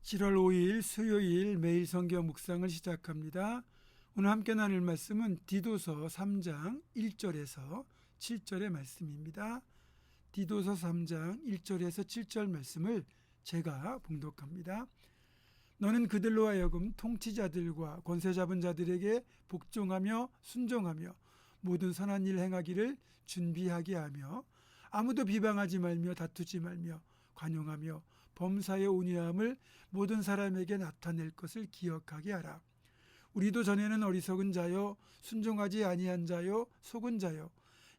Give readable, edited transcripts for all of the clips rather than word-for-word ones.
7월 5일 수요일 매일 성경 묵상을 시작합니다. 오늘 함께 나눌 말씀은 디도서 3장 1절에서 7절의 말씀입니다. 디도서 3장 1절에서 7절 말씀을 제가 봉독합니다. 너는 그들로 하여금 통치자들과 권세 잡은 자들에게 복종하며 순종하며 모든 선한 일 행하기를 준비하게 하며 아무도 비방하지 말며 다투지 말며 관용하며 범사의 온유함을 모든 사람에게 나타낼 것을 기억하게 하라. 우리도 전에는 어리석은 자요 순종하지 아니한 자요 속은 자요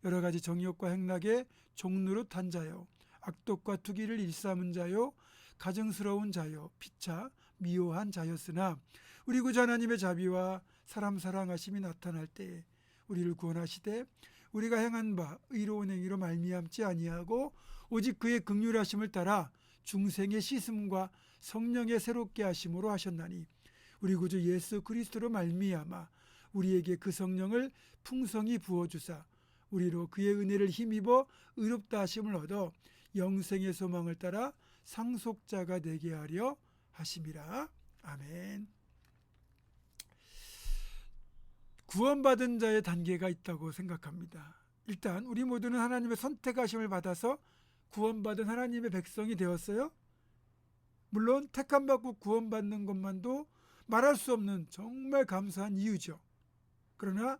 여러 가지 정욕과 행락에 종노릇한 자요 악독과 투기를 일삼은 자요 가증스러운 자요 피차 미워한 자였으나 우리 구주 하나님의 자비와 사람 사랑하심이 나타날 때에 우리를 구원하시되 우리가 행한 바 의로운 행위로 말미암지 아니하고 오직 그의 긍휼하심을 따라 중생의 씻음과 성령의 새롭게 하심으로 하셨나니 우리 구주 예수 그리스도로 말미암아 우리에게 그 성령을 풍성히 부어주사 우리로 그의 은혜를 힘입어 의롭다 하심을 얻어 영생의 소망을 따라 상속자가 되게 하려 하심이라. 아멘. 구원받은 자의 단계가 있다고 생각합니다. 일단 우리 모두는 하나님의 선택하심을 받아서 구원받은 하나님의 백성이 되었어요. 물론 택함받고 구원받는 것만도 말할 수 없는 정말 감사한 이유죠. 그러나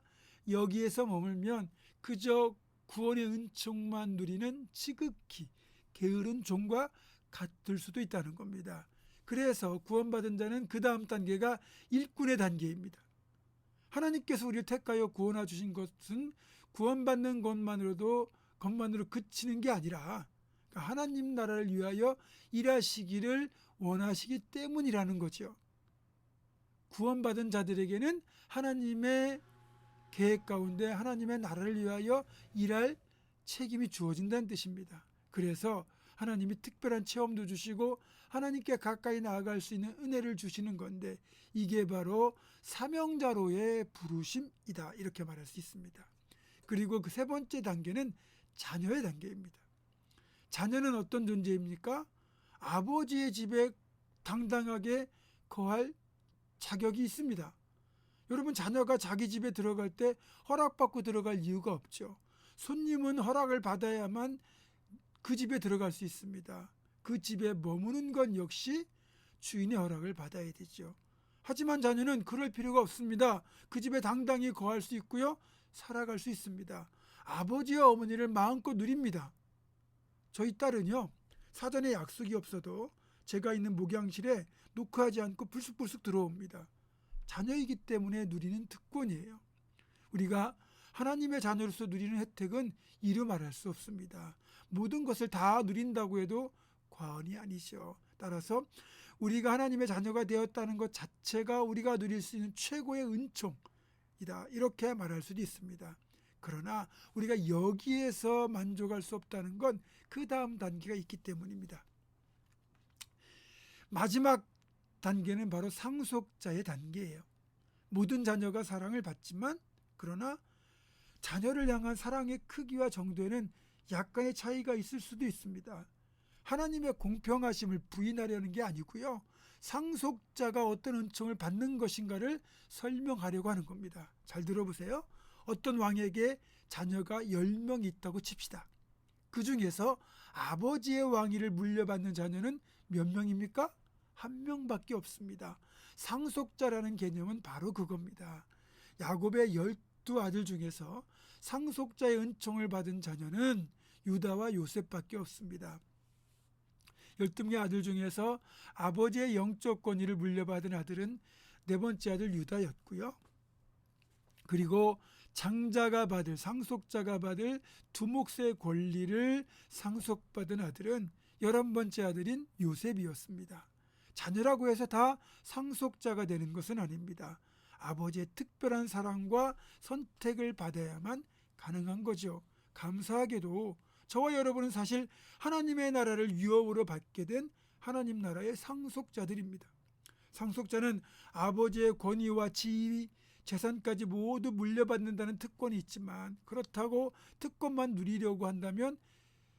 여기에서 머물면 그저 구원의 은총만 누리는 지극히 게으른 종과 같을 수도 있다는 겁니다. 그래서 구원받은 자는 그 다음 단계가 일꾼의 단계입니다. 하나님께서 우리를 택하여 구원해 주신 것은 구원받는 것만으로 그치는 게 아니라 하나님 나라를 위하여 일하시기를 원하시기 때문이라는 거죠. 구원받은 자들에게는 하나님의 계획 가운데 하나님의 나라를 위하여 일할 책임이 주어진다는 뜻입니다. 그래서 하나님이 특별한 체험도 주시고 하나님께 가까이 나아갈 수 있는 은혜를 주시는 건데 이게 바로 사명자로의 부르심이다 이렇게 말할 수 있습니다. 그리고 그 세 번째 단계는 자녀의 단계입니다. 자녀는 어떤 존재입니까? 아버지의 집에 당당하게 거할 자격이 있습니다. 여러분 자녀가 자기 집에 들어갈 때 허락받고 들어갈 이유가 없죠. 손님은 허락을 받아야만 그 집에 들어갈 수 있습니다. 그 집에 머무는 건 역시 주인의 허락을 받아야 되죠. 하지만 자녀는 그럴 필요가 없습니다. 그 집에 당당히 거할 수 있고요. 살아갈 수 있습니다. 아버지와 어머니를 마음껏 누립니다. 저희 딸은요. 사전에 약속이 없어도 제가 있는 목양실에 노크하지 않고 불쑥불쑥 들어옵니다. 자녀이기 때문에 누리는 특권이에요. 우리가 하나님의 자녀로서 누리는 혜택은 이루 말할 수 없습니다. 모든 것을 다 누린다고 해도 과언이 아니죠. 따라서 우리가 하나님의 자녀가 되었다는 것 자체가 우리가 누릴 수 있는 최고의 은총이다. 이렇게 말할 수도 있습니다. 그러나 우리가 여기에서 만족할 수 없다는 건 그 다음 단계가 있기 때문입니다. 마지막 단계는 바로 상속자의 단계예요. 모든 자녀가 사랑을 받지만 그러나 자녀를 향한 사랑의 크기와 정도에는 약간의 차이가 있을 수도 있습니다. 하나님의 공평하심을 부인하려는 게 아니고요. 상속자가 어떤 은총을 받는 것인가를 설명하려고 하는 겁니다. 잘 들어보세요. 어떤 왕에게 자녀가 10명 있다고 칩시다. 그 중에서 아버지의 왕위를 물려받는 자녀는 몇 명입니까? 1명밖에 없습니다. 상속자라는 개념은 바로 그겁니다. 야곱의 12아들 중에서 상속자의 은총을 받은 자녀는 유다와 요셉밖에 없습니다. 12명의 아들 중에서 아버지의 영적 권위를 물려받은 아들은 네 번째 아들 유다였고요. 그리고 장자가 받을 상속자가 받을 두 몫의 권리를 상속받은 아들은 11번째 아들인 요셉이었습니다. 자녀라고 해서 다 상속자가 되는 것은 아닙니다. 아버지의 특별한 사랑과 선택을 받아야만 가능한 거죠. 감사하게도 저와 여러분은 사실 하나님의 나라를 유업으로 받게 된 하나님 나라의 상속자들입니다. 상속자는 아버지의 권위와 지위, 재산까지 모두 물려받는다는 특권이 있지만 그렇다고 특권만 누리려고 한다면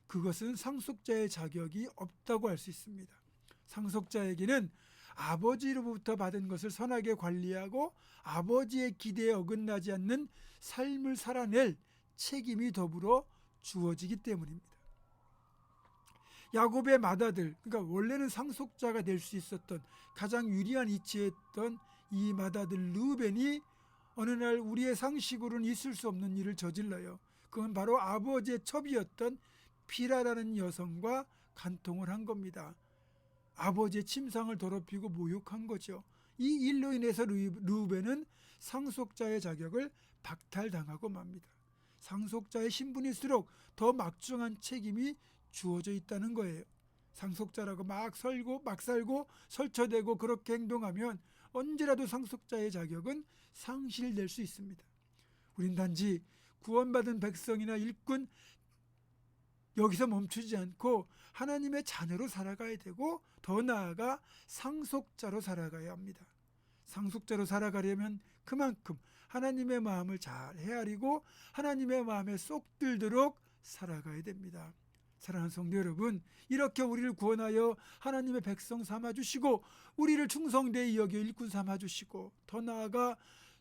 그것은 상속자의 자격이 없다고 할 수 있습니다. 상속자에게는 아버지로부터 받은 것을 선하게 관리하고 아버지의 기대에 어긋나지 않는 삶을 살아낼 책임이 더불어 주어지기 때문입니다. 야곱의 맏아들, 그러니까 원래는 상속자가 될 수 있었던 가장 유리한 위치에 있던 이 맏아들 르우벤이 어느 날 우리의 상식으로는 있을 수 없는 일을 저질러요. 그건 바로 아버지의 첩이었던 비라라는 여성과 간통을 한 겁니다. 아버지의 침상을 더럽히고 모욕한 거죠. 이 일로 인해서 르우벤은 상속자의 자격을 박탈당하고 맙니다. 상속자의 신분일수록 더 막중한 책임이 주어져 있다는 거예요. 상속자라고 막 살고 설쳐대고 그렇게 행동하면 언제라도 상속자의 자격은 상실될 수 있습니다. 우린 단지 구원받은 백성이나 일꾼 여기서 멈추지 않고 하나님의 자녀로 살아가야 되고 더 나아가 상속자로 살아가야 합니다. 상속자로 살아가려면 그만큼 하나님의 마음을 잘 헤아리고 하나님의 마음에 쏙 들도록 살아가야 됩니다. 사랑하는 성도 여러분, 이렇게 우리를 구원하여 하나님의 백성 삼아주시고 우리를 충성되이 여겨 일꾼 삼아주시고 더 나아가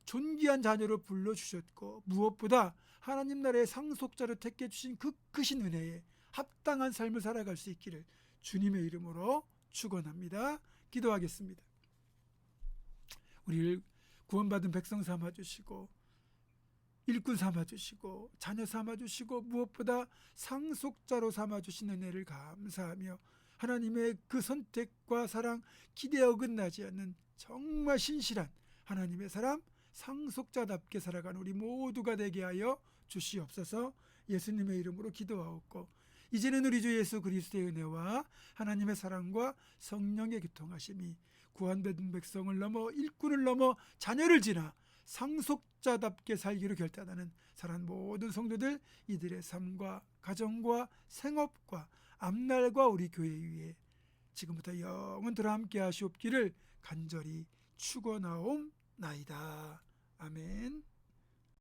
존귀한 자녀로 불러주셨고 무엇보다 하나님 나라의 상속자로 택해주신 그 크신 은혜에 합당한 삶을 살아갈 수 있기를 주님의 이름으로 축원합니다. 기도하겠습니다. 우리를 구원받은 백성 삼아주시고 일꾼 삼아주시고 자녀 삼아주시고 무엇보다 상속자로 삼아주신 은혜를 감사하며 하나님의 그 선택과 사랑 기대에 어긋나지 않는 정말 신실한 하나님의 사람 상속자답게 살아가는 우리 모두가 되게 하여 주시옵소서. 예수님의 이름으로 기도하옵고 이제는 우리 주 예수 그리스도의 은혜와 하나님의 사랑과 성령의 교통하심이 구원받은 백성을 넘어 일꾼을 넘어 자녀를 지나 상속자답게 살기로 결단하는 사랑하는 모든 성도들 이들의 삶과 가정과 생업과 앞날과 우리 교회 위에 지금부터 영원토록 함께 하시옵기를 간절히 축원하옵나이다. 아멘.